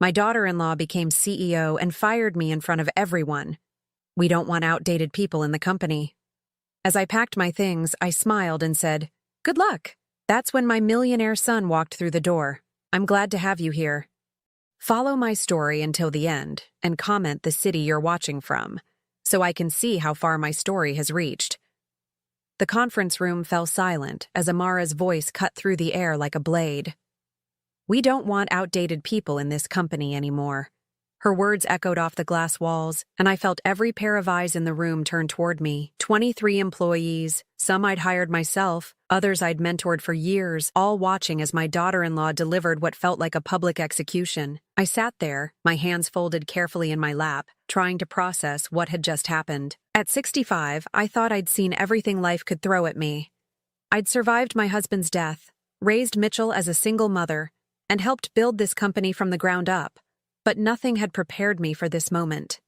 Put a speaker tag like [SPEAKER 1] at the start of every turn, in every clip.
[SPEAKER 1] My daughter-in-law became CEO and fired me in front of everyone. We don't want outdated people in the company. As I packed my things, I smiled and said, "Good luck." That's when my millionaire son walked through the door. "I'm glad to have you here. Follow my story until the end and comment the city you're watching from, so I can see how far my story has reached." The conference room fell silent as Amara's voice cut through the air like a blade. "We don't want outdated people in this company anymore." Her words echoed off the glass walls, and I felt every pair of eyes in the room turn toward me. 23 employees, some I'd hired myself, others I'd mentored for years, all watching as my daughter-in-law delivered what felt like a public execution. I sat there, my hands folded carefully in my lap, trying to process what had just happened. At 65, I thought I'd seen everything life could throw at me. I'd survived my husband's death, raised Mitchell as a single mother, and helped build this company from the ground up. But nothing had prepared me for this moment.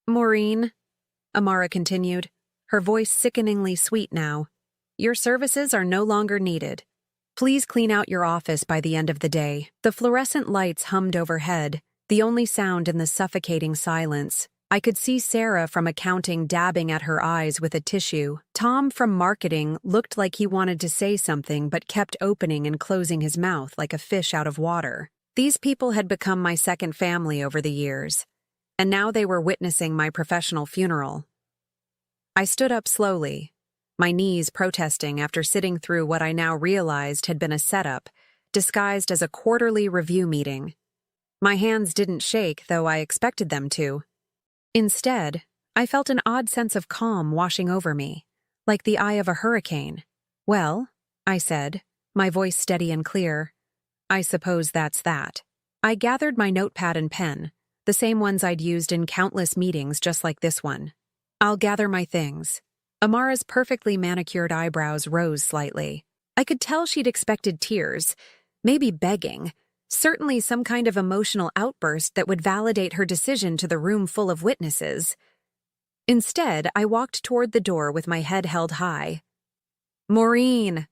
[SPEAKER 1] "Maureen," Amara continued, her voice sickeningly sweet now, "your services are no longer needed. Please clean out your office by the end of the day." The fluorescent lights hummed overhead, the only sound in the suffocating silence. I could see Sarah from accounting dabbing at her eyes with a tissue. Tom from marketing looked like he wanted to say something but kept opening and closing his mouth like a fish out of water. These people had become my second family over the years, and now they were witnessing my professional funeral. I stood up slowly, my knees protesting after sitting through what I now realized had been a setup, disguised as a quarterly review meeting. My hands didn't shake, though I expected them to. Instead, I felt an odd sense of calm washing over me, like the eye of a hurricane. "Well," I said, my voice steady and clear, "I suppose that's that." I gathered my notepad and pen, the same ones I'd used in countless meetings just like this one. "I'll gather my things." Amara's perfectly manicured eyebrows rose slightly. I could tell she'd expected tears, maybe begging, certainly some kind of emotional outburst that would validate her decision to the room full of witnesses. Instead, I walked toward the door with my head held high. "Maureen,"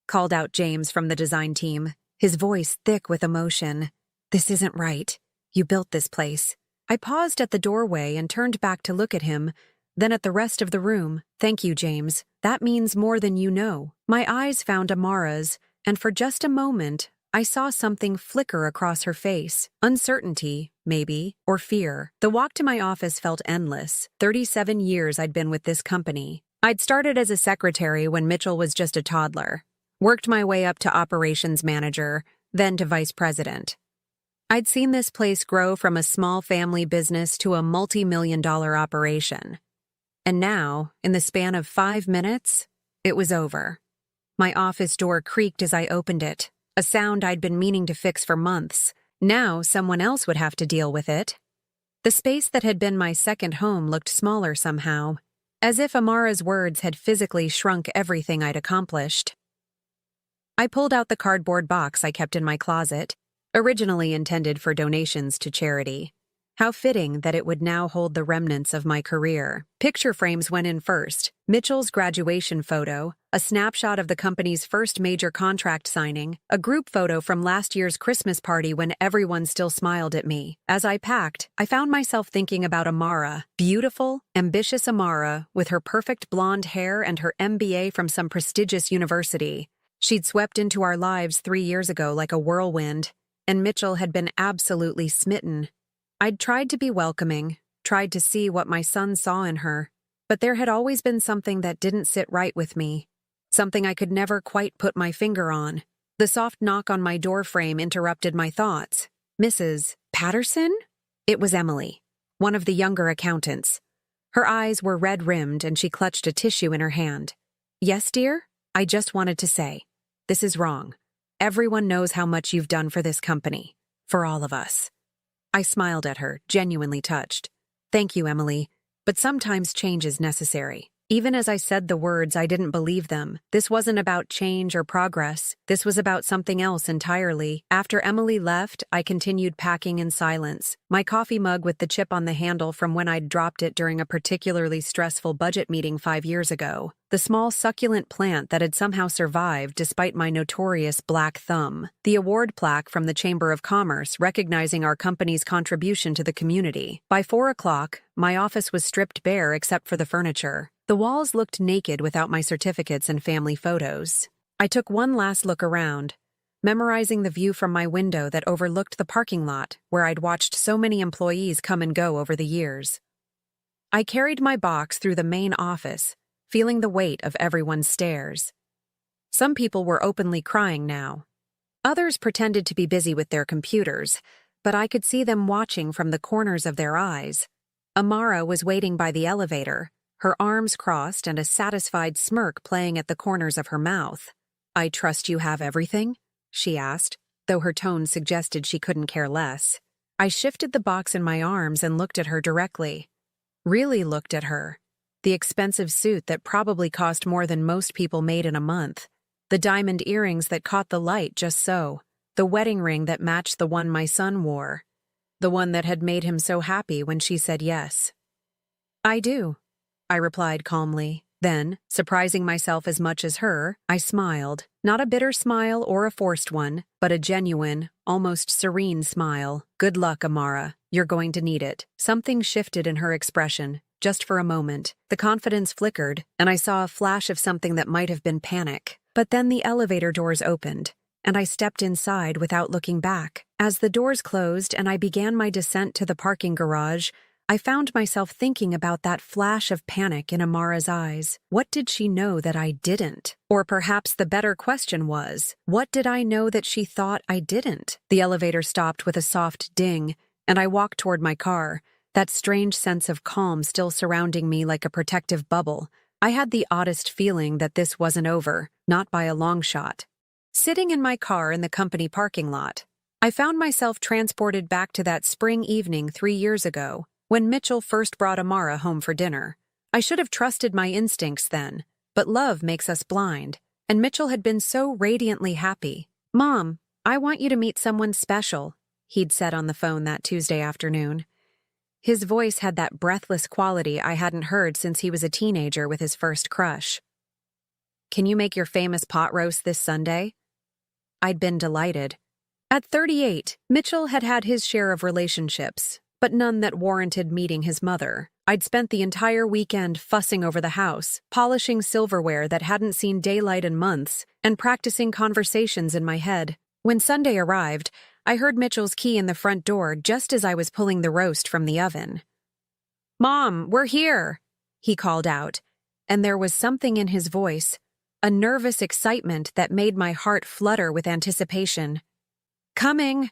[SPEAKER 1] called out James from the design team, his voice thick with emotion. "This isn't right. You built this place." I paused at the doorway and turned back to look at him, then at the rest of the room. "Thank you, James. That means more than you know." My eyes found Amara's, and for just a moment, I saw something flicker across her face. Uncertainty, maybe, or fear. The walk to my office felt endless. 37 years I'd been with this company. I'd started as a secretary when Mitchell was just a toddler. Worked my way up to operations manager, then to vice president. I'd seen this place grow from a small family business to a multi-million-dollar operation. And now, in the span of 5 minutes, it was over. My office door creaked as I opened it, a sound I'd been meaning to fix for months. Now someone else would have to deal with it. The space that had been my second home looked smaller somehow, as if Amara's words had physically shrunk everything I'd accomplished. I pulled out the cardboard box I kept in my closet, originally intended for donations to charity. How fitting that it would now hold the remnants of my career. Picture frames went in first. Mitchell's graduation photo, a snapshot of the company's first major contract signing, a group photo from last year's Christmas party when everyone still smiled at me. As I packed, I found myself thinking about Amara, beautiful, ambitious Amara, with her perfect blonde hair and her MBA from some prestigious university. She'd swept into our lives 3 years ago like a whirlwind, and Mitchell had been absolutely smitten. I'd tried to be welcoming, tried to see what my son saw in her, but there had always been something that didn't sit right with me, something I could never quite put my finger on. The soft knock on my door frame interrupted my thoughts. "Mrs. Patterson?" It was Emily, one of the younger accountants. Her eyes were red-rimmed and she clutched a tissue in her hand. "Yes, dear? I just wanted to say, this is wrong. Everyone knows how much you've done for this company, for all of us." I smiled at her, genuinely touched. "Thank you, Emily, but sometimes change is necessary." Even as I said the words, I didn't believe them. This wasn't about change or progress. This was about something else entirely. After Emily left, I continued packing in silence, my coffee mug with the chip on the handle from when I'd dropped it during a particularly stressful budget meeting 5 years ago. the small succulent plant that had somehow survived despite my notorious black thumb, the award plaque from the Chamber of Commerce recognizing our company's contribution to the community. By 4 o'clock, my office was stripped bare except for the furniture. The walls looked naked without my certificates and family photos. I took one last look around, memorizing the view from my window that overlooked the parking lot where I'd watched so many employees come and go over the years. I carried my box through the main office, feeling the weight of everyone's stares. Some people were openly crying now. Others pretended to be busy with their computers, but I could see them watching from the corners of their eyes. Amara was waiting by the elevator, her arms crossed and a satisfied smirk playing at the corners of her mouth. "I trust you have everything?" she asked, though her tone suggested she couldn't care less. I shifted the box in my arms and looked at her directly. Really looked at her. The expensive suit that probably cost more than most people made in a month. The diamond earrings that caught the light just so. The wedding ring that matched the one my son wore. The one that had made him so happy when she said yes. "I do," I replied calmly. Then, surprising myself as much as her, I smiled. Not a bitter smile or a forced one, but a genuine, almost serene smile. "Good luck, Amara. You're going to need it." Something shifted in her expression, just for a moment. The confidence flickered, and I saw a flash of something that might have been panic. But then the elevator doors opened, and I stepped inside without looking back. As the doors closed and I began my descent to the parking garage, I found myself thinking about that flash of panic in Amara's eyes. What did she know that I didn't? Or perhaps the better question was, what did I know that she thought I didn't? The elevator stopped with a soft ding, and I walked toward my car, that strange sense of calm still surrounding me like a protective bubble. I had the oddest feeling that this wasn't over, not by a long shot. Sitting in my car in the company parking lot, I found myself transported back to that spring evening 3 years ago, when Mitchell first brought Amara home for dinner. I should have trusted my instincts then, but love makes us blind, and Mitchell had been so radiantly happy. "Mom, I want you to meet someone special," he'd said on the phone that Tuesday afternoon. His voice had that breathless quality I hadn't heard since he was a teenager with his first crush. "Can you make your famous pot roast this Sunday?" I'd been delighted. At 38, Mitchell had had his share of relationships, but none that warranted meeting his mother. I'd spent the entire weekend fussing over the house, polishing silverware that hadn't seen daylight in months, and practicing conversations in my head. When Sunday arrived, I heard Mitchell's key in the front door just as I was pulling the roast from the oven. "Mom, we're here," he called out, and there was something in his voice, a nervous excitement that made my heart flutter with anticipation. "Coming."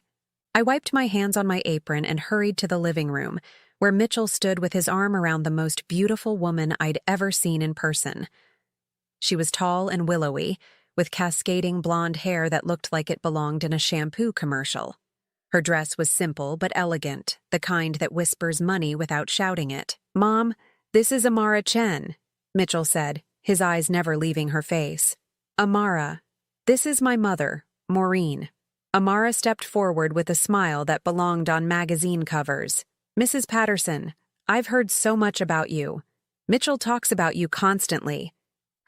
[SPEAKER 1] I wiped my hands on my apron and hurried to the living room, where Mitchell stood with his arm around the most beautiful woman I'd ever seen in person. She was tall and willowy, with cascading blonde hair that looked like it belonged in a shampoo commercial. Her dress was simple but elegant, the kind that whispers money without shouting it. "Mom, this is Amara Chen," Mitchell said, his eyes never leaving her face. "Amara, this is my mother, Maureen." Amara stepped forward with a smile that belonged on magazine covers. "Mrs. Patterson, I've heard so much about you. Mitchell talks about you constantly."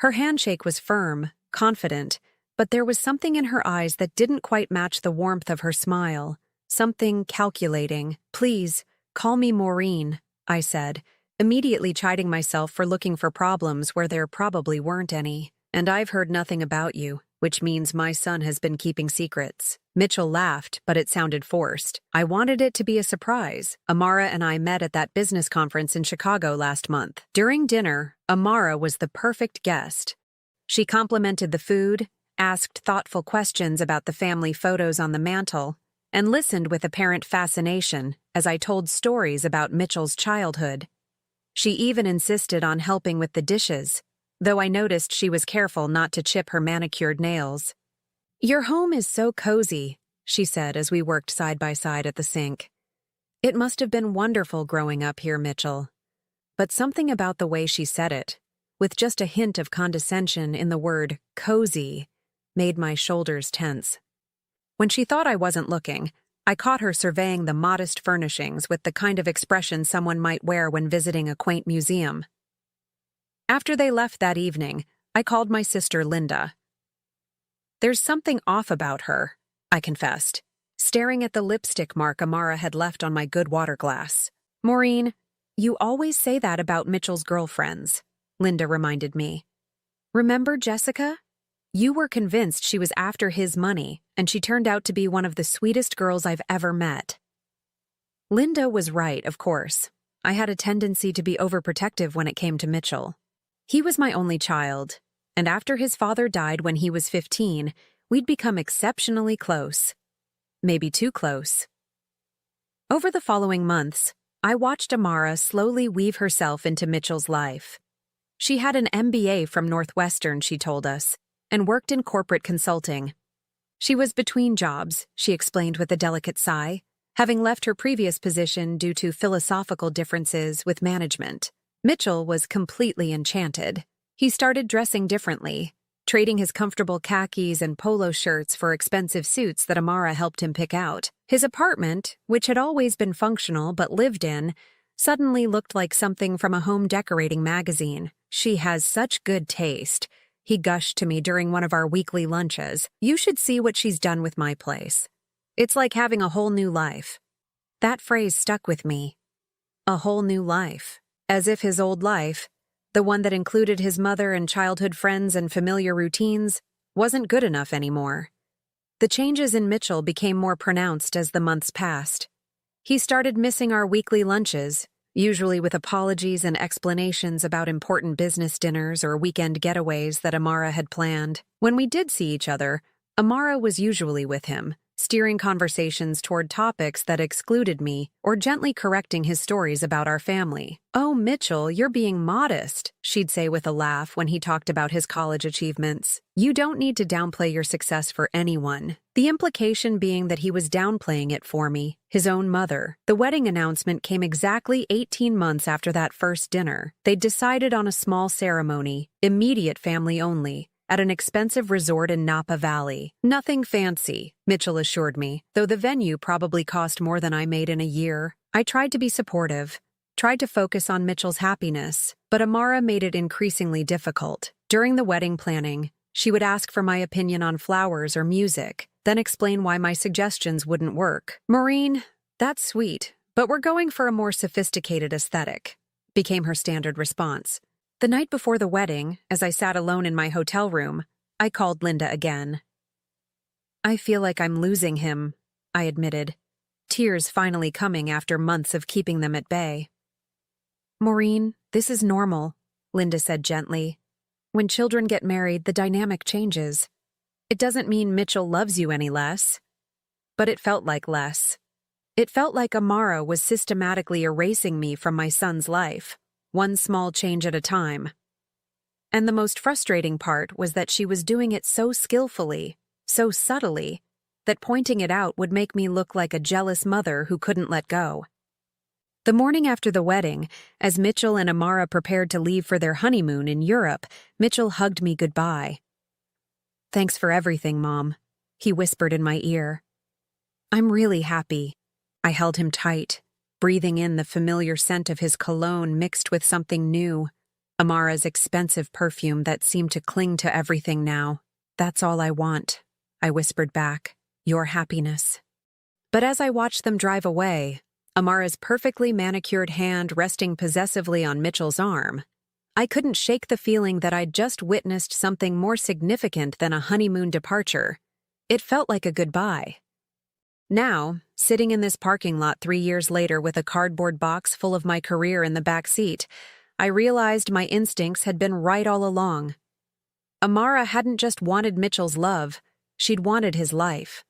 [SPEAKER 1] Her handshake was firm, confident, but there was something in her eyes that didn't quite match the warmth of her smile. Something calculating. "Please, call me Maureen," I said, immediately chiding myself for looking for problems where there probably weren't any. "And I've heard nothing about you, which means my son has been keeping secrets." Mitchell laughed, but it sounded forced. "I wanted it to be a surprise. Amara and I met at that business conference in Chicago last month. During dinner, Amara was the perfect guest. She complimented the food, asked thoughtful questions about the family photos on the mantel, and listened with apparent fascination as I told stories about Mitchell's childhood. She even insisted on helping with the dishes, though I noticed she was careful not to chip her manicured nails. "Your home is so cozy," she said as we worked side by side at the sink. "It must have been wonderful growing up here, Mitchell." But something about the way she said it, with just a hint of condescension in the word cozy, made my shoulders tense. When she thought I wasn't looking, I caught her surveying the modest furnishings with the kind of expression someone might wear when visiting a quaint museum. After they left that evening, I called my sister Linda. "There's something off about her," I confessed, staring at the lipstick mark Amara had left on my good water glass. "Maureen, you always say that about Mitchell's girlfriends," Linda reminded me. "Remember Jessica? You were convinced she was after his money, and she turned out to be one of the sweetest girls I've ever met." Linda was right, of course. I had a tendency to be overprotective when it came to Mitchell. He was my only child, and after his father died when he was 15, we'd become exceptionally close. Maybe too close. Over the following months, I watched Amara slowly weave herself into Mitchell's life. She had an MBA from Northwestern, she told us, and worked in corporate consulting. She was between jobs, she explained with a delicate sigh, having left her previous position due to philosophical differences with management. Mitchell was completely enchanted. He started dressing differently, trading his comfortable khakis and polo shirts for expensive suits that Amara helped him pick out. His apartment, which had always been functional but lived in, suddenly looked like something from a home decorating magazine. "She has such good taste," he gushed to me during one of our weekly lunches. "You should see what she's done with my place. It's like having a whole new life." That phrase stuck with me. A whole new life. As if his old life, the one that included his mother and childhood friends and familiar routines, wasn't good enough anymore. The changes in Mitchell became more pronounced as the months passed. He started missing our weekly lunches, usually with apologies and explanations about important business dinners or weekend getaways that Amara had planned. When we did see each other, Amara was usually with him, steering conversations toward topics that excluded me or gently correcting his stories about our family. "Oh, Mitchell, you're being modest," she'd say with a laugh when he talked about his college achievements. "You don't need to downplay your success for anyone." The implication being that he was downplaying it for me, his own mother. The wedding announcement came exactly 18 months after that first dinner. They'd decided on a small ceremony, immediate family only, at an expensive resort in Napa Valley. "Nothing fancy," Mitchell assured me, though the venue probably cost more than I made in a year. I tried to be supportive, tried to focus on Mitchell's happiness, but Amara made it increasingly difficult. During the wedding planning, she would ask for my opinion on flowers or music, then explain why my suggestions wouldn't work. "Maureen, that's sweet, but we're going for a more sophisticated aesthetic," became her standard response. The night before the wedding, as I sat alone in my hotel room, I called Linda again. "I feel like I'm losing him," I admitted, tears finally coming after months of keeping them at bay. "Maureen, this is normal," Linda said gently. "When children get married, the dynamic changes. It doesn't mean Mitchell loves you any less." But it felt like less. It felt like Amara was systematically erasing me from my son's life, one small change at a time. And the most frustrating part was that she was doing it so skillfully, so subtly, that pointing it out would make me look like a jealous mother who couldn't let go. The morning after the wedding, as Mitchell and Amara prepared to leave for their honeymoon in Europe, Mitchell hugged me goodbye. "Thanks for everything, Mom," he whispered in my ear. "I'm really happy." I held him tight, breathing in the familiar scent of his cologne mixed with something new, Amara's expensive perfume that seemed to cling to everything now. "That's all I want," I whispered back, "your happiness." But as I watched them drive away, Amara's perfectly manicured hand resting possessively on Mitchell's arm, I couldn't shake the feeling that I'd just witnessed something more significant than a honeymoon departure. It felt like a goodbye. Now, sitting in this parking lot 3 years later with a cardboard box full of my career in the back seat, I realized my instincts had been right all along. Amara hadn't just wanted Mitchell's love, she'd wanted his life.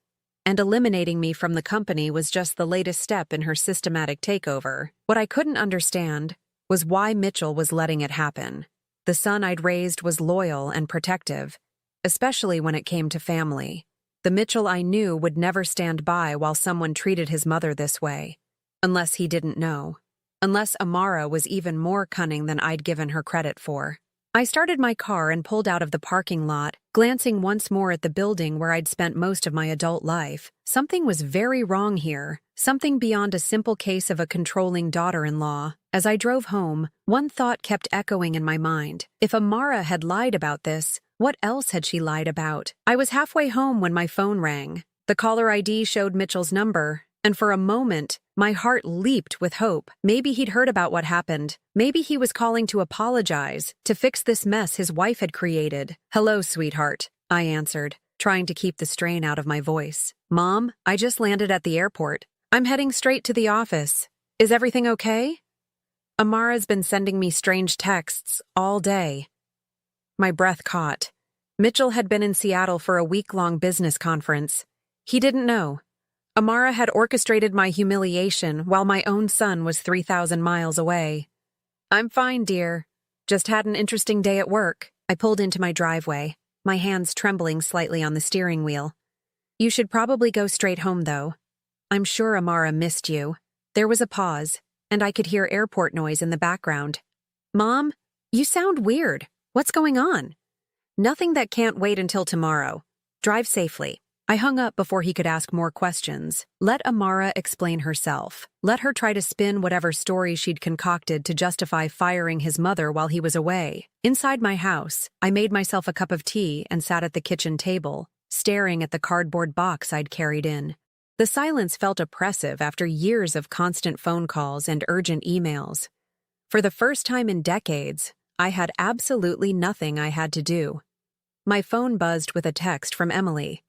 [SPEAKER 1] And eliminating me from the company was just the latest step in her systematic takeover. What I couldn't understand was why Mitchell was letting it happen. The son I'd raised was loyal and protective, especially when it came to family. The Mitchell I knew would never stand by while someone treated his mother this way. Unless he didn't know. Unless Amara was even more cunning than I'd given her credit for. I started my car and pulled out of the parking lot, glancing once more at the building where I'd spent most of my adult life. Something was very wrong here, something beyond a simple case of a controlling daughter-in-law. As I drove home, one thought kept echoing in my mind. If Amara had lied about this, what else had she lied about? I was halfway home when my phone rang. The caller ID showed Mitchell's number, and for a moment, my heart leaped with hope. Maybe he'd heard about what happened. Maybe he was calling to apologize, to fix this mess his wife had created. "Hello, sweetheart," I answered, trying to keep the strain out of my voice. "Mom, I just landed at the airport. I'm heading straight to the office. Is everything okay?" Amara's been sending me strange texts all day. My breath caught. Mitchell had been in Seattle for a week-long business conference. He didn't know. Amara had orchestrated my humiliation while my own son was 3,000 miles away. "I'm fine, dear. Just had an interesting day at work." I pulled into my driveway, my hands trembling slightly on the steering wheel. "You should probably go straight home, though. I'm sure Amara missed you." There was a pause, and I could hear airport noise in the background. "Mom, you sound weird. What's going on?" "Nothing that can't wait until tomorrow. Drive safely." I hung up before he could ask more questions. Let Amara explain herself. Let her try to spin whatever story she'd concocted to justify firing his mother while he was away. Inside my house, I made myself a cup of tea and sat at the kitchen table, staring at the cardboard box I'd carried in. The silence felt oppressive after years of constant phone calls and urgent emails. For the first time in decades, I had absolutely nothing I had to do. My phone buzzed with a text from Emily.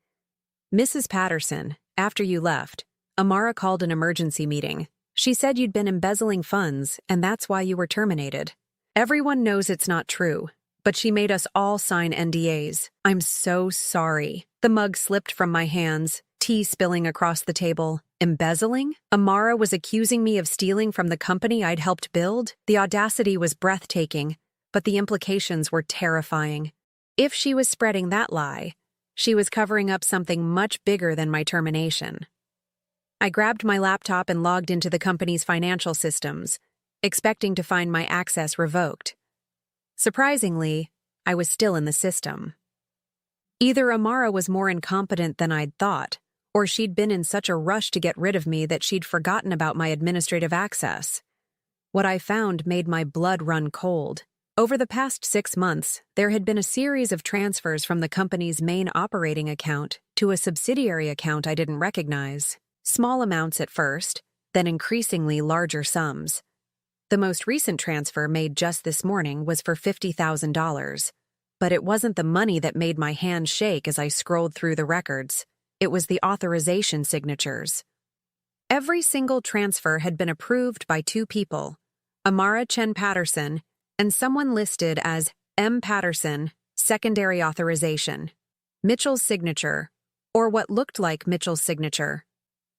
[SPEAKER 1] "Mrs. Patterson, after you left, Amara called an emergency meeting. She said you'd been embezzling funds, and that's why you were terminated. Everyone knows it's not true, but she made us all sign NDAs. I'm so sorry." The mug slipped from my hands, tea spilling across the table. Embezzling? Amara was accusing me of stealing from the company I'd helped build? The audacity was breathtaking, but the implications were terrifying. If she was spreading that lie, she was covering up something much bigger than my termination. I grabbed my laptop and logged into the company's financial systems, expecting to find my access revoked. Surprisingly, I was still in the system. Either Amara was more incompetent than I'd thought, or she'd been in such a rush to get rid of me that she'd forgotten about my administrative access. What I found made my blood run cold. Over the past 6 months, there had been a series of transfers from the company's main operating account to a subsidiary account I didn't recognize. Small amounts at first, then increasingly larger sums. The most recent transfer made just this morning was for $50,000. But it wasn't the money that made my hands shake as I scrolled through the records. It was the authorization signatures. Every single transfer had been approved by 2 people, Amara Chen Patterson and someone listed as M. Patterson, secondary authorization. Mitchell's signature, or what looked like Mitchell's signature.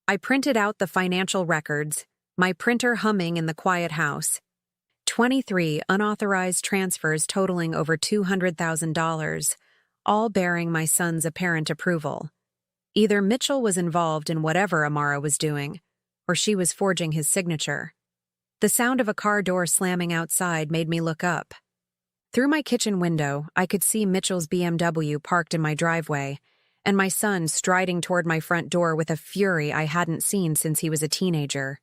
[SPEAKER 1] I printed out the financial records, my printer humming in the quiet house. 23 unauthorized transfers totaling over $200,000, all bearing my son's apparent approval. Either Mitchell was involved in whatever Amara was doing, or she was forging his signature. The sound of a car door slamming outside made me look up. Through my kitchen window, I could see Mitchell's BMW parked in my driveway, and my son striding toward my front door with a fury I hadn't seen since he was a teenager.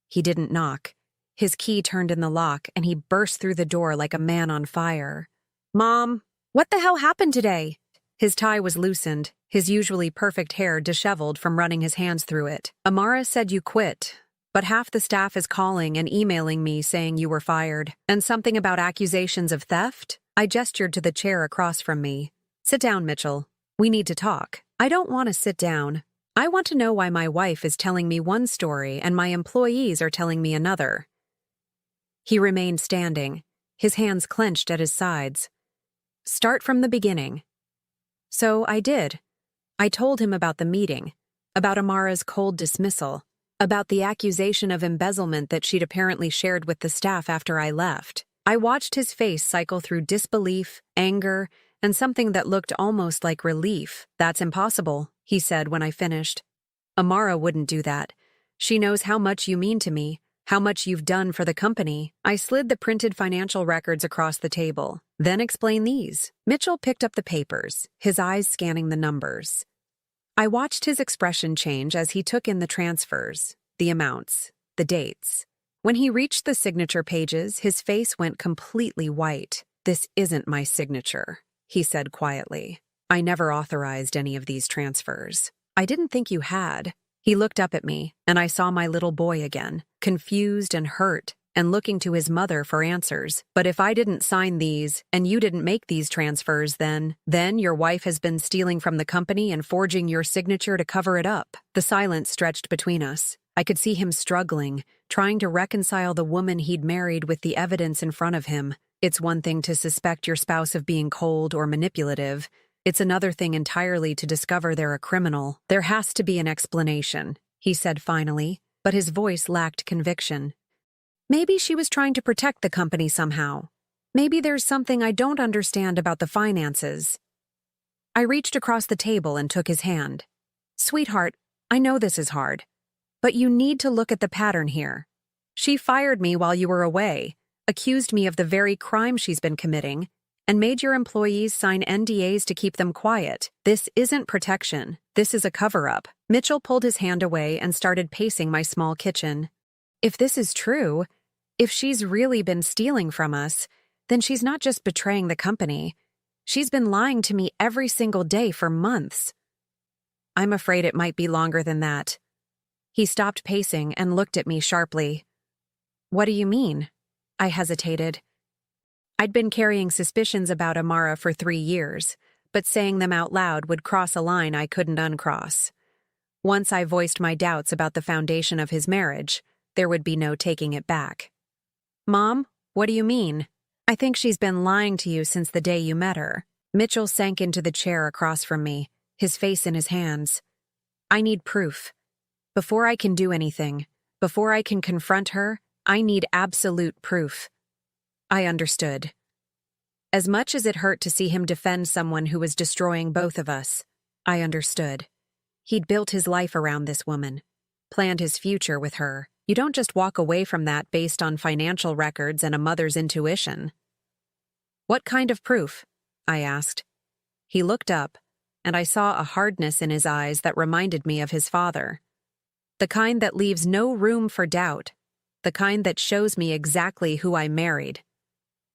[SPEAKER 1] He didn't knock. His key turned in the lock, and he burst through the door like a man on fire. "Mom, what the hell happened today?" His tie was loosened, his usually perfect hair disheveled from running his hands through it. "Amara said you quit, but half the staff is calling and emailing me saying you were fired. And something about accusations of theft?" I gestured to the chair across from me. "Sit down, Mitchell. We need to talk." "I don't want to sit down. I want to know why my wife is telling me one story and my employees are telling me another." He remained standing, his hands clenched at his sides. "Start from the beginning." So I did. I told him about the meeting, about Amara's cold dismissal, about the accusation of embezzlement that she'd apparently shared with the staff after I left. I watched his face cycle through disbelief, anger, and something that looked almost like relief. "That's impossible," he said when I finished. "Amara wouldn't do that. She knows how much you mean to me, how much you've done for the company." I slid the printed financial records across the table. "Then explain these." Mitchell picked up the papers, his eyes scanning the numbers. I watched his expression change as he took in the transfers, the amounts, the dates. When he reached the signature pages, his face went completely white. "This isn't my signature," he said quietly. "I never authorized any of these transfers." "I didn't think you had." He looked up at me, and I saw my little boy again, confused and hurt, and looking to his mother for answers. "But if I didn't sign these, and you didn't make these transfers, then your wife has been stealing from the company and forging your signature to cover it up." The silence stretched between us. I could see him struggling, trying to reconcile the woman he'd married with the evidence in front of him. It's one thing to suspect your spouse of being cold or manipulative. It's another thing entirely to discover they're a criminal. "There has to be an explanation," he said finally, but his voice lacked conviction. "Maybe she was trying to protect the company somehow. Maybe there's something I don't understand about the finances." I reached across the table and took his hand. "Sweetheart, I know this is hard, but you need to look at the pattern here. She fired me while you were away, accused me of the very crime she's been committing, and made your employees sign NDAs to keep them quiet. This isn't protection. This is a cover-up." Mitchell pulled his hand away and started pacing my small kitchen. "If this is true, if she's really been stealing from us, then she's not just betraying the company. She's been lying to me every single day for months." "I'm afraid it might be longer than that." He stopped pacing and looked at me sharply. "What do you mean?" I hesitated. I'd been carrying suspicions about Amara for 3 years, but saying them out loud would cross a line I couldn't uncross. Once I voiced my doubts about the foundation of his marriage, there would be no taking it back. "Mom, what do you mean?" "I think she's been lying to you since the day you met her." Mitchell sank into the chair across from me, his face in his hands. "I need proof. Before I can do anything, before I can confront her, I need absolute proof." I understood. As much as it hurt to see him defend someone who was destroying both of us, I understood. He'd built his life around this woman, planned his future with her. You don't just walk away from that based on financial records and a mother's intuition. "What kind of proof?" I asked. He looked up, and I saw a hardness in his eyes that reminded me of his father. The kind that leaves no room for doubt, the kind that shows me exactly who I married.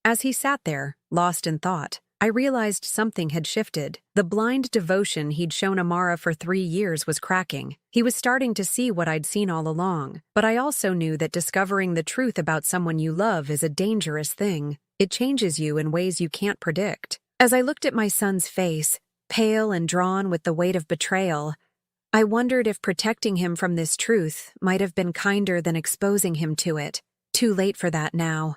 [SPEAKER 1] As he sat there, lost in thought, I realized something had shifted. The blind devotion he'd shown Amara for 3 years was cracking. He was starting to see what I'd seen all along. But I also knew that discovering the truth about someone you love is a dangerous thing. It changes you in ways you can't predict. As I looked at my son's face, pale and drawn with the weight of betrayal, I wondered if protecting him from this truth might have been kinder than exposing him to it. Too late for that now.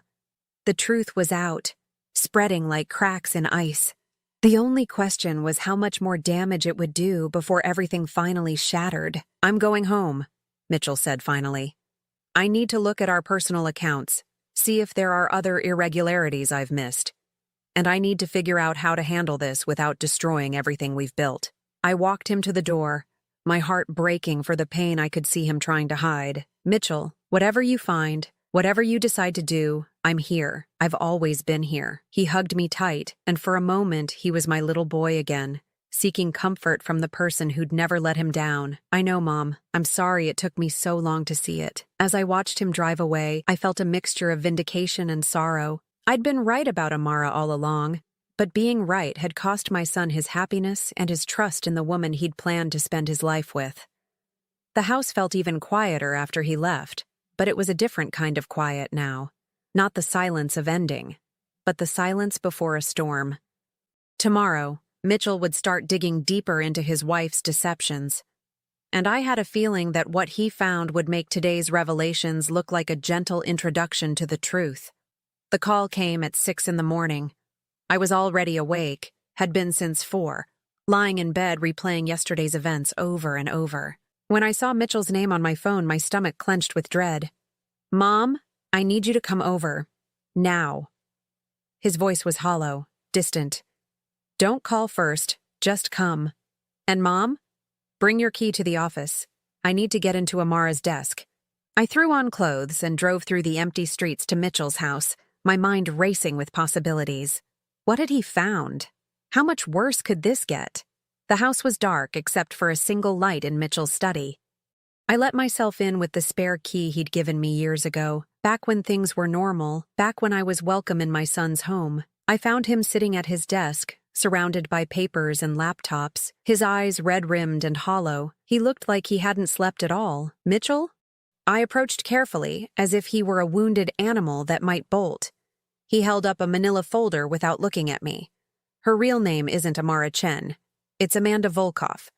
[SPEAKER 1] The truth was out, spreading like cracks in ice. The only question was how much more damage it would do before everything finally shattered. "I'm going home," Mitchell said finally. "I need to look at our personal accounts, see if there are other irregularities I've missed. And I need to figure out how to handle this without destroying everything we've built." I walked him to the door, my heart breaking for the pain I could see him trying to hide. "Mitchell, whatever you find, whatever you decide to do, I'm here. I've always been here." He hugged me tight, and for a moment he was my little boy again, seeking comfort from the person who'd never let him down. "I know, Mom. I'm sorry it took me so long to see it." As I watched him drive away, I felt a mixture of vindication and sorrow. I'd been right about Amara all along, but being right had cost my son his happiness and his trust in the woman he'd planned to spend his life with. The house felt even quieter after he left, but it was a different kind of quiet now. Not the silence of ending, but the silence before a storm. Tomorrow, Mitchell would start digging deeper into his wife's deceptions, and I had a feeling that what he found would make today's revelations look like a gentle introduction to the truth. The call came at 6 in the morning. I was already awake, had been since 4, lying in bed replaying yesterday's events over and over. When I saw Mitchell's name on my phone, my stomach clenched with dread. "Mom, I need you to come over. Now." His voice was hollow, distant. "Don't call first, just come. And Mom, bring your key to the office. I need to get into Amara's desk." I threw on clothes and drove through the empty streets to Mitchell's house, my mind racing with possibilities. What had he found? How much worse could this get? The house was dark except for a single light in Mitchell's study. I let myself in with the spare key he'd given me years ago, back when things were normal, back when I was welcome in my son's home. I found him sitting at his desk, surrounded by papers and laptops, his eyes red-rimmed and hollow. He looked like he hadn't slept at all. Mitchell? I approached carefully, as if he were a wounded animal that might bolt. He held up a manila folder without looking at me. Her real name isn't Amara Chen. It's Amanda Volkov.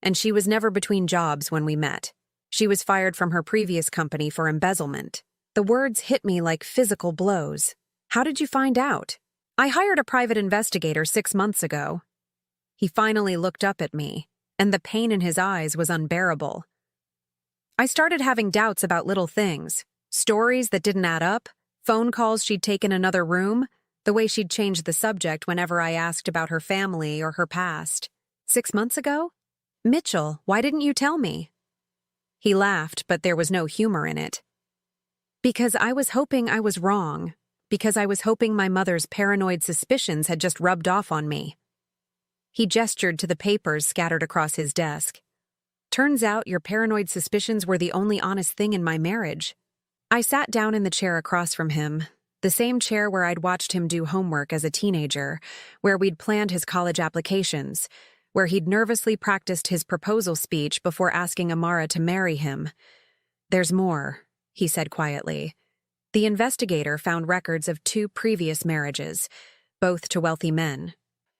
[SPEAKER 1] And she was never between jobs when we met. She was fired from her previous company for embezzlement. The words hit me like physical blows. How did you find out? I hired a private investigator 6 months ago. He finally looked up at me, and the pain in his eyes was unbearable. I started having doubts about little things, stories that didn't add up, phone calls she'd taken another room, the way she'd changed the subject whenever I asked about her family or her past. 6 months ago? Mitchell, why didn't you tell me? He laughed, but there was no humor in it. Because I was hoping I was wrong. Because I was hoping my mother's paranoid suspicions had just rubbed off on me. He gestured to the papers scattered across his desk. Turns out your paranoid suspicions were the only honest thing in my marriage. I sat down in the chair across from him, the same chair where I'd watched him do homework as a teenager, where we'd planned his college applications, where he'd nervously practiced his proposal speech before asking Amara to marry him. There's more, he said quietly. The investigator found records of 2 previous marriages, both to wealthy men.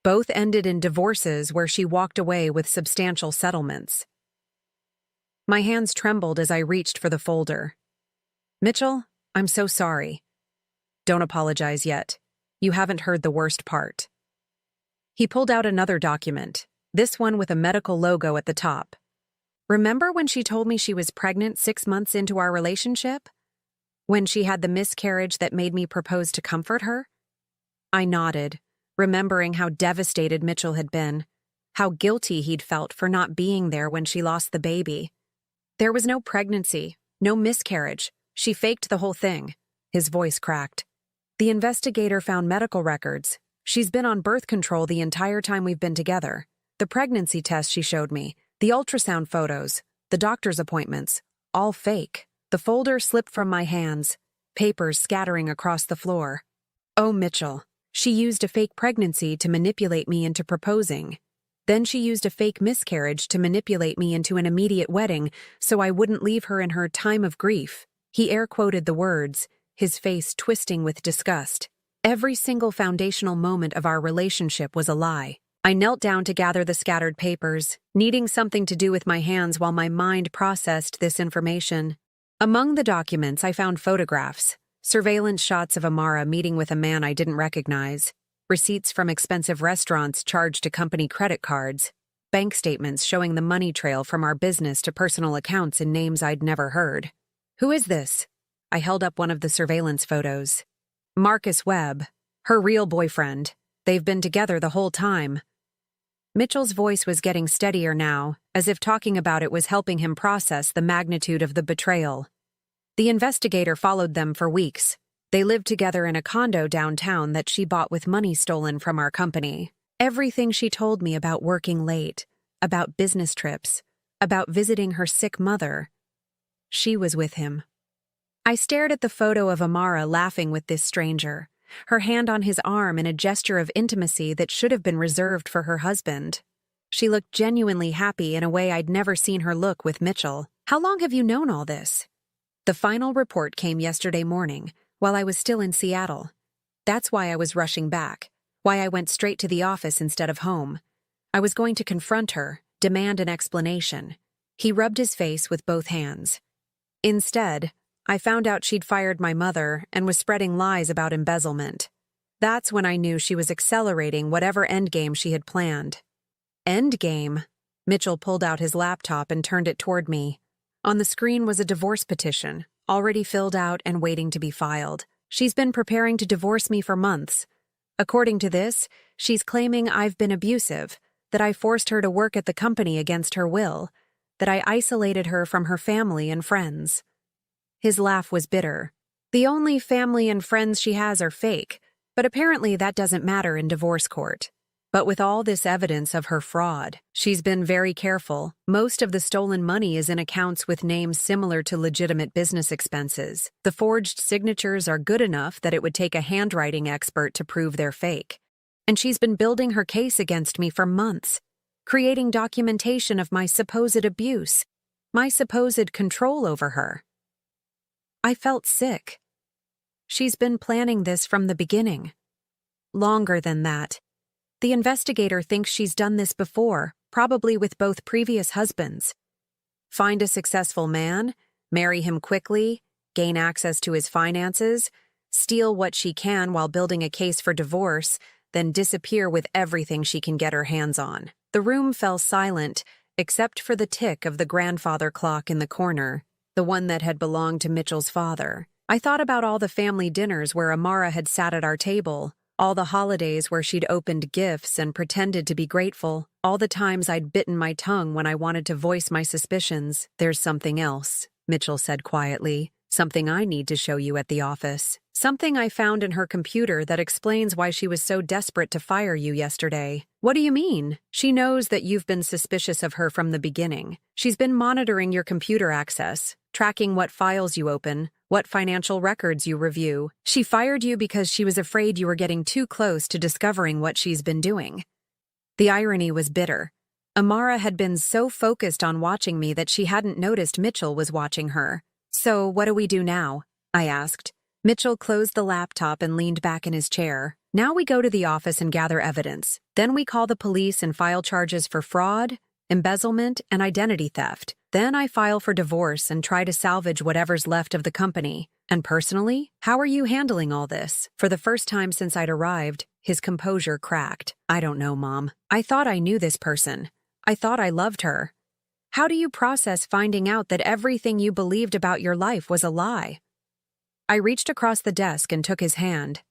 [SPEAKER 1] Both ended in divorces where she walked away with substantial settlements. My hands trembled as I reached for the folder. Mitchell, I'm so sorry. Don't apologize yet. You haven't heard the worst part. He pulled out another document, this one with a medical logo at the top. Remember when she told me she was pregnant 6 months into our relationship? When she had the miscarriage that made me propose to comfort her? I nodded, remembering how devastated Mitchell had been, how guilty he'd felt for not being there when she lost the baby. There was no pregnancy, no miscarriage. She faked the whole thing. His voice cracked. The investigator found medical records. She's been on birth control the entire time we've been together. The pregnancy test she showed me, the ultrasound photos, the doctor's appointments, all fake. The folder slipped from my hands, papers scattering across the floor. Oh, Mitchell, she used a fake pregnancy to manipulate me into proposing. Then she used a fake miscarriage to manipulate me into an immediate wedding so I wouldn't leave her in her time of grief. He air-quoted the words, his face twisting with disgust. Every single foundational moment of our relationship was a lie. I knelt down to gather the scattered papers, needing something to do with my hands while my mind processed this information. Among the documents, I found photographs, surveillance shots of Amara meeting with a man I didn't recognize, receipts from expensive restaurants charged to company credit cards, bank statements showing the money trail from our business to personal accounts in names I'd never heard. Who is this? I held up one of the surveillance photos. Marcus Webb, her real boyfriend. They've been together the whole time. Mitchell's voice was getting steadier now, as if talking about it was helping him process the magnitude of the betrayal. The investigator followed them for weeks. They lived together in a condo downtown that she bought with money stolen from our company. Everything she told me about working late, about business trips, about visiting her sick mother. She was with him. I stared at the photo of Amara laughing with this stranger, her hand on his arm in a gesture of intimacy that should have been reserved for her husband. She looked genuinely happy in a way I'd never seen her look with Mitchell. How long have you known all this? The final report came yesterday morning, while I was still in Seattle. That's why I was rushing back, why I went straight to the office instead of home. I was going to confront her, demand an explanation. He rubbed his face with both hands. Instead, I found out she'd fired my mother and was spreading lies about embezzlement. That's when I knew she was accelerating whatever endgame she had planned. Endgame? Mitchell pulled out his laptop and turned it toward me. On the screen was a divorce petition, already filled out and waiting to be filed. She's been preparing to divorce me for months. According to this, she's claiming I've been abusive, that I forced her to work at the company against her will, that I isolated her from her family and friends. His laugh was bitter. The only family and friends she has are fake, but apparently that doesn't matter in divorce court. But with all this evidence of her fraud, she's been very careful. Most of the stolen money is in accounts with names similar to legitimate business expenses. The forged signatures are good enough that it would take a handwriting expert to prove they're fake. And she's been building her case against me for months, creating documentation of my supposed abuse, my supposed control over her. I felt sick. She's been planning this from the beginning. Longer than that. The investigator thinks she's done this before, probably with both previous husbands. Find a successful man, marry him quickly, gain access to his finances, steal what she can while building a case for divorce, then disappear with everything she can get her hands on. The room fell silent, except for the tick of the grandfather clock in the corner, the one that had belonged to Mitchell's father. I thought about all the family dinners where Amara had sat at our table, all the holidays where she'd opened gifts and pretended to be grateful, all the times I'd bitten my tongue when I wanted to voice my suspicions. "There's something else," Mitchell said quietly. "Something I need to show you at the office. Something I found in her computer that explains why she was so desperate to fire you yesterday." "What do you mean?" "She knows that you've been suspicious of her from the beginning. She's been monitoring your computer access, tracking what files you open, what financial records you review. She fired you because she was afraid you were getting too close to discovering what she's been doing." The irony was bitter. Amara had been so focused on watching me that she hadn't noticed Mitchell was watching her. "So what do we do now?" I asked. Mitchell closed the laptop and leaned back in his chair. "Now we go to the office and gather evidence. Then we call the police and file charges for fraud, embezzlement, and identity theft. Then I file for divorce and try to salvage whatever's left of the company. And personally, how are you handling all this?" For the first time since I'd arrived, his composure cracked. "I don't know, Mom. I thought I knew this person. I thought I loved her. How do you process finding out that everything you believed about your life was a lie?" I reached across the desk and took his hand.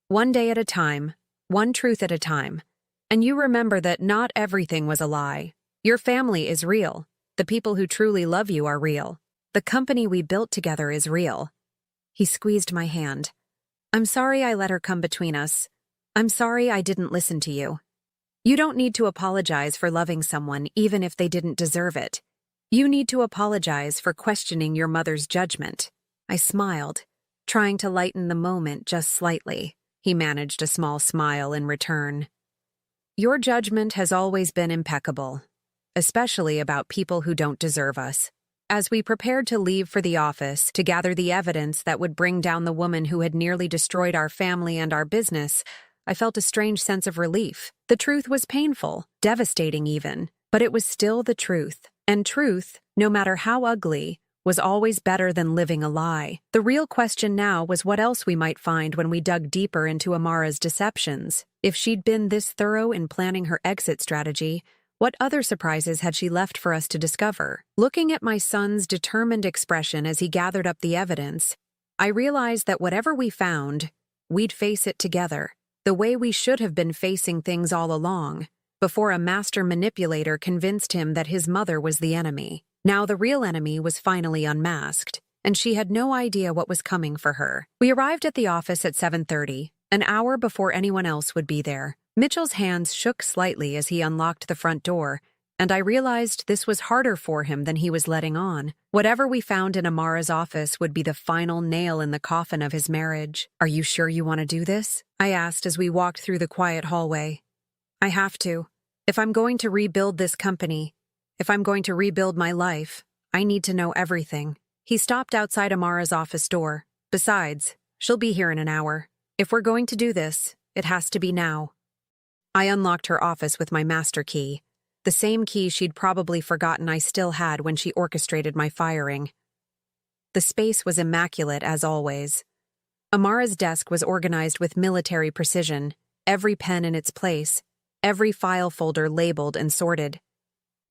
[SPEAKER 1] "One day at a time, one truth at a time. And you remember that not everything was a lie. Your family is real. The people who truly love you are real. The company we built together is real." He squeezed my hand. "I'm sorry I let her come between us. I'm sorry I didn't listen to you. You don't need to apologize for loving someone even if they didn't deserve it. You need to apologize for questioning your mother's judgment." I smiled, trying to lighten the moment just slightly. He managed a small smile in return. "Your judgment has always been impeccable, especially about people who don't deserve us." As we prepared to leave for the office to gather the evidence that would bring down the woman who had nearly destroyed our family and our business, I felt a strange sense of relief. The truth was painful, devastating even, but it was still the truth. And truth, no matter how ugly, was always better than living a lie. The real question now was what else we might find when we dug deeper into Amara's deceptions. If she'd been this thorough in planning her exit strategy, what other surprises had she left for us to discover? Looking at my son's determined expression as he gathered up the evidence, I realized that whatever we found, we'd face it together, the way we should have been facing things all along, before a master manipulator convinced him that his mother was the enemy. Now the real enemy was finally unmasked, and she had no idea what was coming for her. We arrived at the office at 7:30, an hour before anyone else would be there. Mitchell's hands shook slightly as he unlocked the front door, and I realized this was harder for him than he was letting on. Whatever we found in Amara's office would be the final nail in the coffin of his marriage. "Are you sure you want to do this?" I asked as we walked through the quiet hallway. "I have to. If I'm going to rebuild this company, if I'm going to rebuild my life, I need to know everything." He stopped outside Amara's office door. "Besides, she'll be here in an hour. If we're going to do this, it has to be now." I unlocked her office with my master key, the same key she'd probably forgotten I still had when she orchestrated my firing. The space was immaculate as always. Amara's desk was organized with military precision, every pen in its place, every file folder labeled and sorted.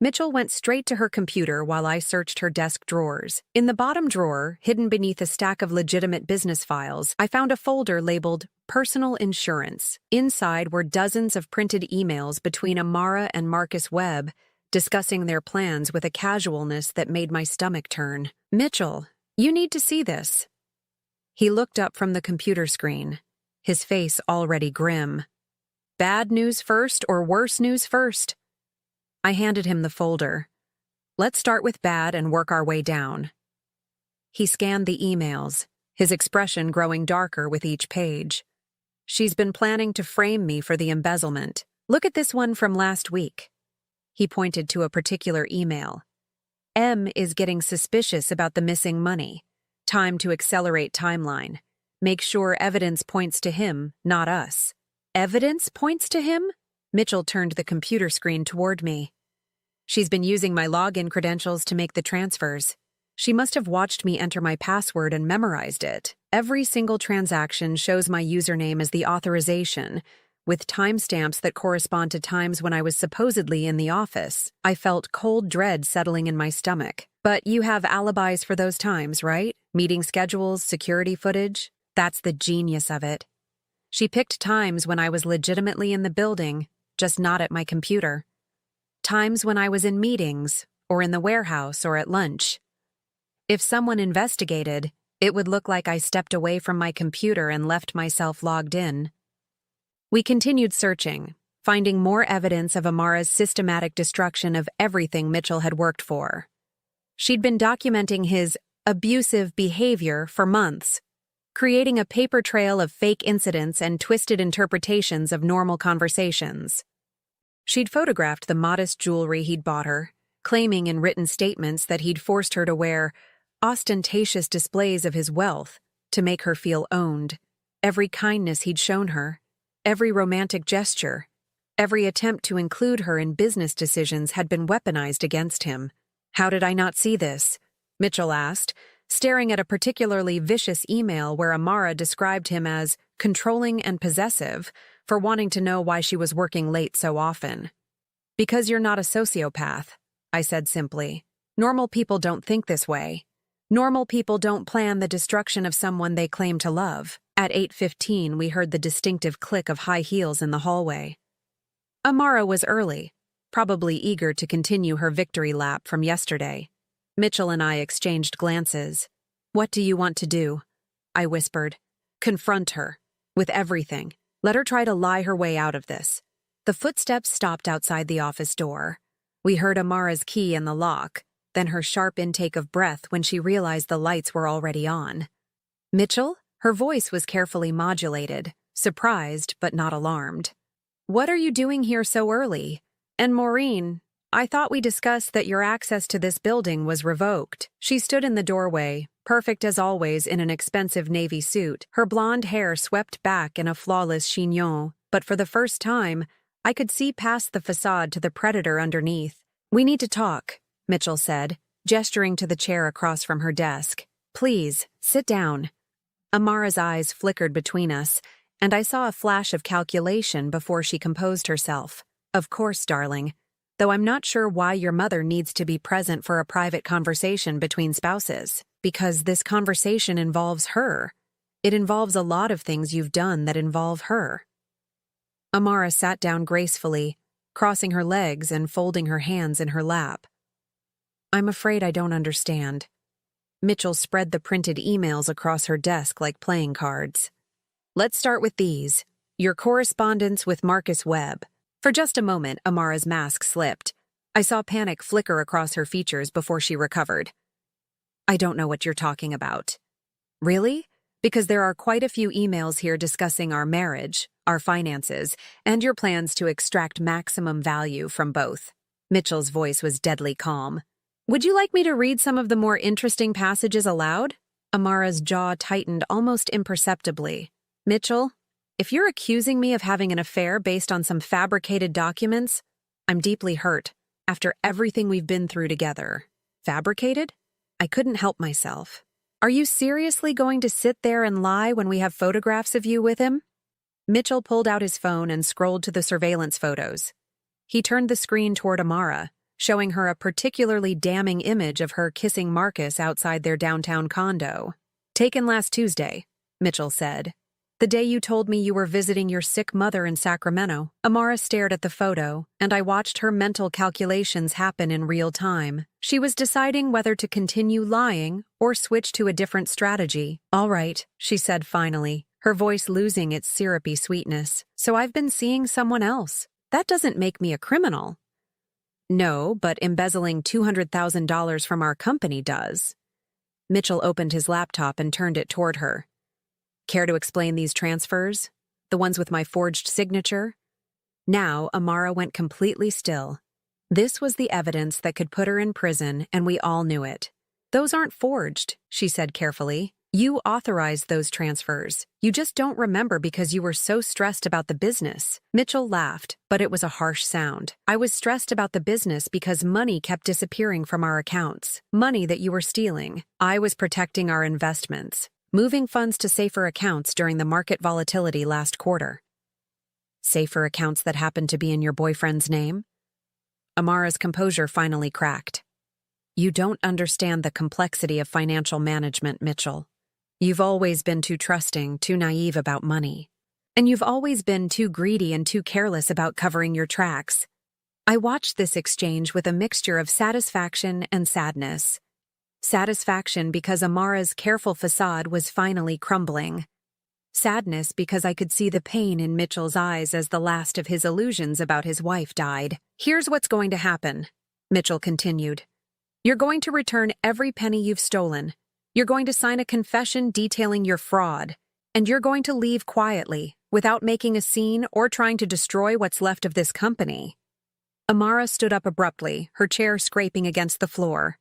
[SPEAKER 1] Mitchell went straight to her computer while I searched her desk drawers. In the bottom drawer, hidden beneath a stack of legitimate business files, I found a folder labeled Personal Insurance. Inside were dozens of printed emails between Amara and Marcus Webb, discussing their plans with a casualness that made my stomach turn. "Mitchell, you need to see this." He looked up from the computer screen, his face already grim. Bad news first or worse news first? I handed him the folder. Let's start with bad and work our way down. He scanned the emails, his expression growing darker with each page. She's been planning to frame me for the embezzlement. Look at this one from last week. He pointed to a particular email. M is getting suspicious about the missing money. Time to accelerate timeline. Make sure evidence points to him, not us. Evidence points to him? Mitchell turned the computer screen toward me. She's been using my login credentials to make the transfers. She must have watched me enter my password and memorized it. Every single transaction shows my username as the authorization, with timestamps that correspond to times when I was supposedly in the office. I felt cold dread settling in my stomach. But you have alibis for those times, right? Meeting schedules, security footage? That's the genius of it. She picked times when I was legitimately in the building, just not at my computer. Times when I was in meetings, or in the warehouse, or at lunch. If someone investigated, it would look like I stepped away from my computer and left myself logged in. We continued searching, finding more evidence of Amara's systematic destruction of everything Mitchell had worked for. She'd been documenting his abusive behavior for months, creating a paper trail of fake incidents and twisted interpretations of normal conversations. She'd photographed the modest jewelry he'd bought her, claiming in written statements that he'd forced her to wear ostentatious displays of his wealth to make her feel owned. Every kindness he'd shown her, every romantic gesture, every attempt to include her in business decisions had been weaponized against him. How did I not see this? Mitchell asked, staring at a particularly vicious email where Amara described him as controlling and possessive for wanting to know why she was working late so often. Because you're not a sociopath, I said simply. Normal people don't think this way. Normal people don't plan the destruction of someone they claim to love. At 8:15, we heard the distinctive click of high heels in the hallway. Amara was early, probably eager to continue her victory lap from yesterday. Mitchell and I exchanged glances. What do you want to do? I whispered. Confront her. With everything. Let her try to lie her way out of this. The footsteps stopped outside the office door. We heard Amara's key in the lock, then her sharp intake of breath when she realized the lights were already on. Mitchell? Her voice was carefully modulated, surprised but not alarmed. What are you doing here so early? And Maureen, I thought we discussed that your access to this building was revoked. She stood in the doorway, perfect as always in an expensive navy suit, her blonde hair swept back in a flawless chignon, but for the first time, I could see past the facade to the predator underneath. We need to talk, Mitchell said, gesturing to the chair across from her desk. Please, sit down. Amara's eyes flickered between us, and I saw a flash of calculation before she composed herself. Of course, darling. Though I'm not sure why your mother needs to be present for a private conversation between spouses, because this conversation involves her. It involves a lot of things you've done that involve her. Amara sat down gracefully, crossing her legs and folding her hands in her lap. I'm afraid I don't understand. Mitchell spread the printed emails across her desk like playing cards. Let's start with these. Your correspondence with Marcus Webb. For just a moment, Amara's mask slipped. I saw panic flicker across her features before she recovered. I don't know what you're talking about. Really? Because there are quite a few emails here discussing our marriage, our finances, and your plans to extract maximum value from both. Mitchell's voice was deadly calm. Would you like me to read some of the more interesting passages aloud? Amara's jaw tightened almost imperceptibly. Mitchell, if you're accusing me of having an affair based on some fabricated documents, I'm deeply hurt. After everything we've been through together. Fabricated? I couldn't help myself. Are you seriously going to sit there and lie when we have photographs of you with him? Mitchell pulled out his phone and scrolled to the surveillance photos. He turned the screen toward Amara, showing her a particularly damning image of her kissing Marcus outside their downtown condo. Taken last Tuesday, Mitchell said. The day you told me you were visiting your sick mother in Sacramento. Amara stared at the photo, and I watched her mental calculations happen in real time. She was deciding whether to continue lying or switch to a different strategy. All right, she said finally, her voice losing its syrupy sweetness. So I've been seeing someone else. That doesn't make me a criminal. No, but embezzling $200,000 from our company does. Mitchell opened his laptop and turned it toward her. Care to explain these transfers? The ones with my forged signature? Now, Amara went completely still. This was the evidence that could put her in prison, and we all knew it. Those aren't forged, she said carefully. You authorized those transfers. You just don't remember because you were so stressed about the business. Mitchell laughed, but it was a harsh sound. I was stressed about the business because money kept disappearing from our accounts. Money that you were stealing. I was protecting our investments, moving funds to safer accounts during the market volatility last quarter. Safer accounts that happened to be in your boyfriend's name? Amara's composure finally cracked. You don't understand the complexity of financial management, Mitchell. You've always been too trusting, too naive about money. And you've always been too greedy and too careless about covering your tracks. I watched this exchange with a mixture of satisfaction and sadness. Satisfaction because Amara's careful facade was finally crumbling. Sadness because I could see the pain in Mitchell's eyes as the last of his illusions about his wife died. Here's what's going to happen, Mitchell continued. You're going to return every penny you've stolen. You're going to sign a confession detailing your fraud. And you're going to leave quietly, without making a scene or trying to destroy what's left of this company. Amara stood up abruptly, her chair scraping against the floor.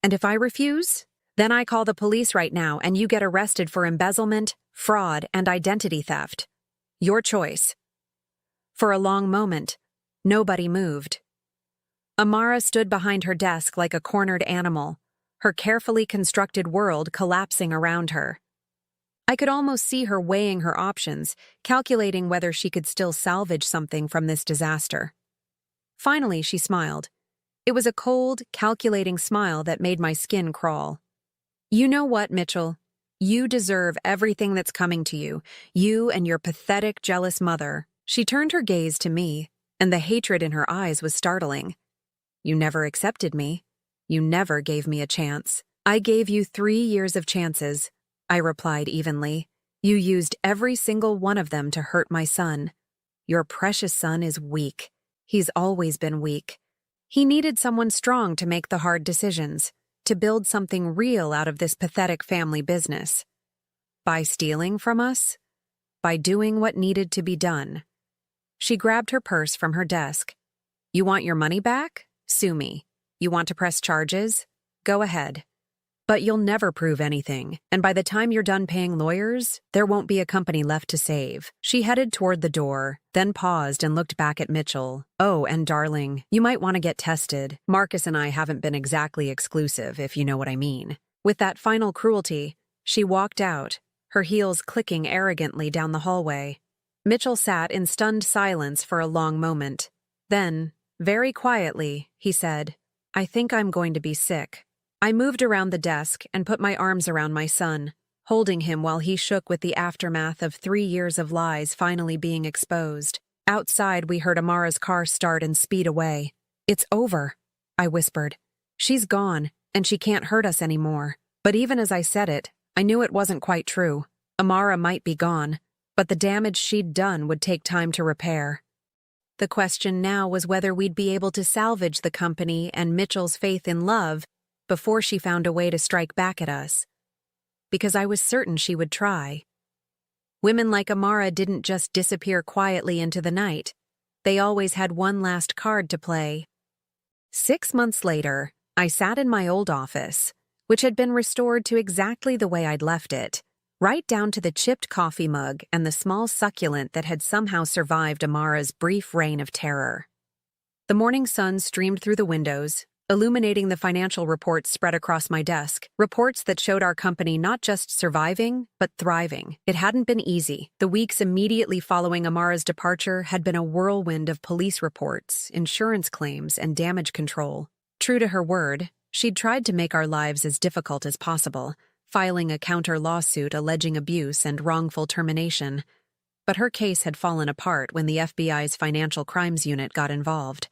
[SPEAKER 1] And if I refuse? Then I call the police right now and you get arrested for embezzlement, fraud, and identity theft. Your choice. For a long moment, nobody moved. Amara stood behind her desk like a cornered animal, her carefully constructed world collapsing around her. I could almost see her weighing her options, calculating whether she could still salvage something from this disaster. Finally, she smiled. It was a cold, calculating smile that made my skin crawl. You know what, Mitchell? You deserve everything that's coming to you, you and your pathetic, jealous mother. She turned her gaze to me, and the hatred in her eyes was startling. You never accepted me. You never gave me a chance. I gave you 3 years of chances, I replied evenly. You used every single one of them to hurt my son. Your precious son is weak. He's always been weak. He needed someone strong to make the hard decisions, to build something real out of this pathetic family business. By stealing from us? By doing what needed to be done. She grabbed her purse from her desk. You want your money back? Sue me. You want to press charges? Go ahead. But you'll never prove anything, and by the time you're done paying lawyers, there won't be a company left to save. She headed toward the door, then paused and looked back at Mitchell. Oh, and darling, you might want to get tested. Marcus and I haven't been exactly exclusive, if you know what I mean. With that final cruelty, she walked out, her heels clicking arrogantly down the hallway. Mitchell sat in stunned silence for a long moment. Then, very quietly, he said, I think I'm going to be sick. I moved around the desk and put my arms around my son, holding him while he shook with the aftermath of 3 years of lies finally being exposed. Outside, we heard Amara's car start and speed away. It's over, I whispered. She's gone, and she can't hurt us anymore. But even as I said it, I knew it wasn't quite true. Amara might be gone, but the damage she'd done would take time to repair. The question now was whether we'd be able to salvage the company and Mitchell's faith in love before she found a way to strike back at us. Because I was certain she would try. Women like Amara didn't just disappear quietly into the night. They always had one last card to play. 6 months later, I sat in my old office, which had been restored to exactly the way I'd left it, right down to the chipped coffee mug and the small succulent that had somehow survived Amara's brief reign of terror. The morning sun streamed through the windows, illuminating the financial reports spread across my desk, reports that showed our company not just surviving, but thriving. It hadn't been easy. The weeks immediately following Amara's departure had been a whirlwind of police reports, insurance claims, and damage control. True to her word, she'd tried to make our lives as difficult as possible, filing a counter lawsuit alleging abuse and wrongful termination. But her case had fallen apart when the FBI's Financial Crimes Unit got involved.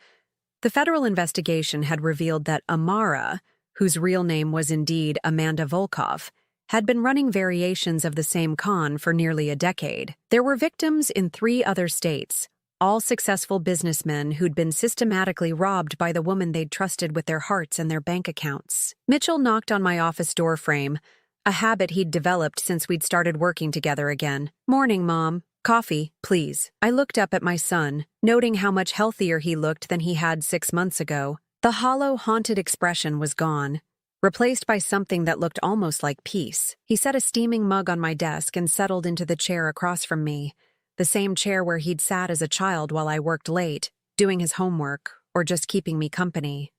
[SPEAKER 1] The federal investigation had revealed that Amara, whose real name was indeed Amanda Volkov, had been running variations of the same con for nearly a decade. There were victims in 3 other states, all successful businessmen who'd been systematically robbed by the woman they'd trusted with their hearts and their bank accounts. Mitchell knocked on my office door frame, a habit he'd developed since we'd started working together again. "Morning, Mom. Coffee, please." I looked up at my son, noting how much healthier he looked than he had 6 months ago. The hollow, haunted expression was gone, replaced by something that looked almost like peace. He set a steaming mug on my desk and settled into the chair across from me, the same chair where he'd sat as a child while I worked late, doing his homework or just keeping me company.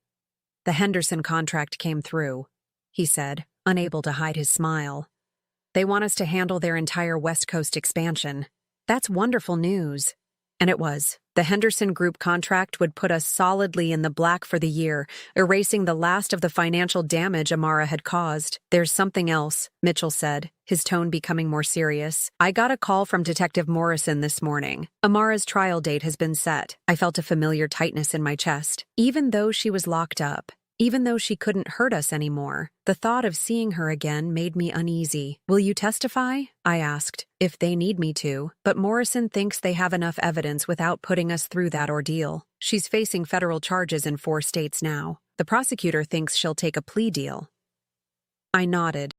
[SPEAKER 1] "The Henderson contract came through," he said, unable to hide his smile. "They want us to handle their entire West Coast expansion. That's wonderful news." And it was. The Henderson Group contract would put us solidly in the black for the year, erasing the last of the financial damage Amara had caused. "There's something else," Mitchell said, his tone becoming more serious. "I got a call from Detective Morrison this morning. Amara's trial date has been set." I felt a familiar tightness in my chest. Even though she was locked up, even though she couldn't hurt us anymore, the thought of seeing her again made me uneasy. "Will you testify?" I asked. "If they need me to, but Morrison thinks they have enough evidence without putting us through that ordeal. She's facing federal charges in 4 states now. The prosecutor thinks she'll take a plea deal." I nodded.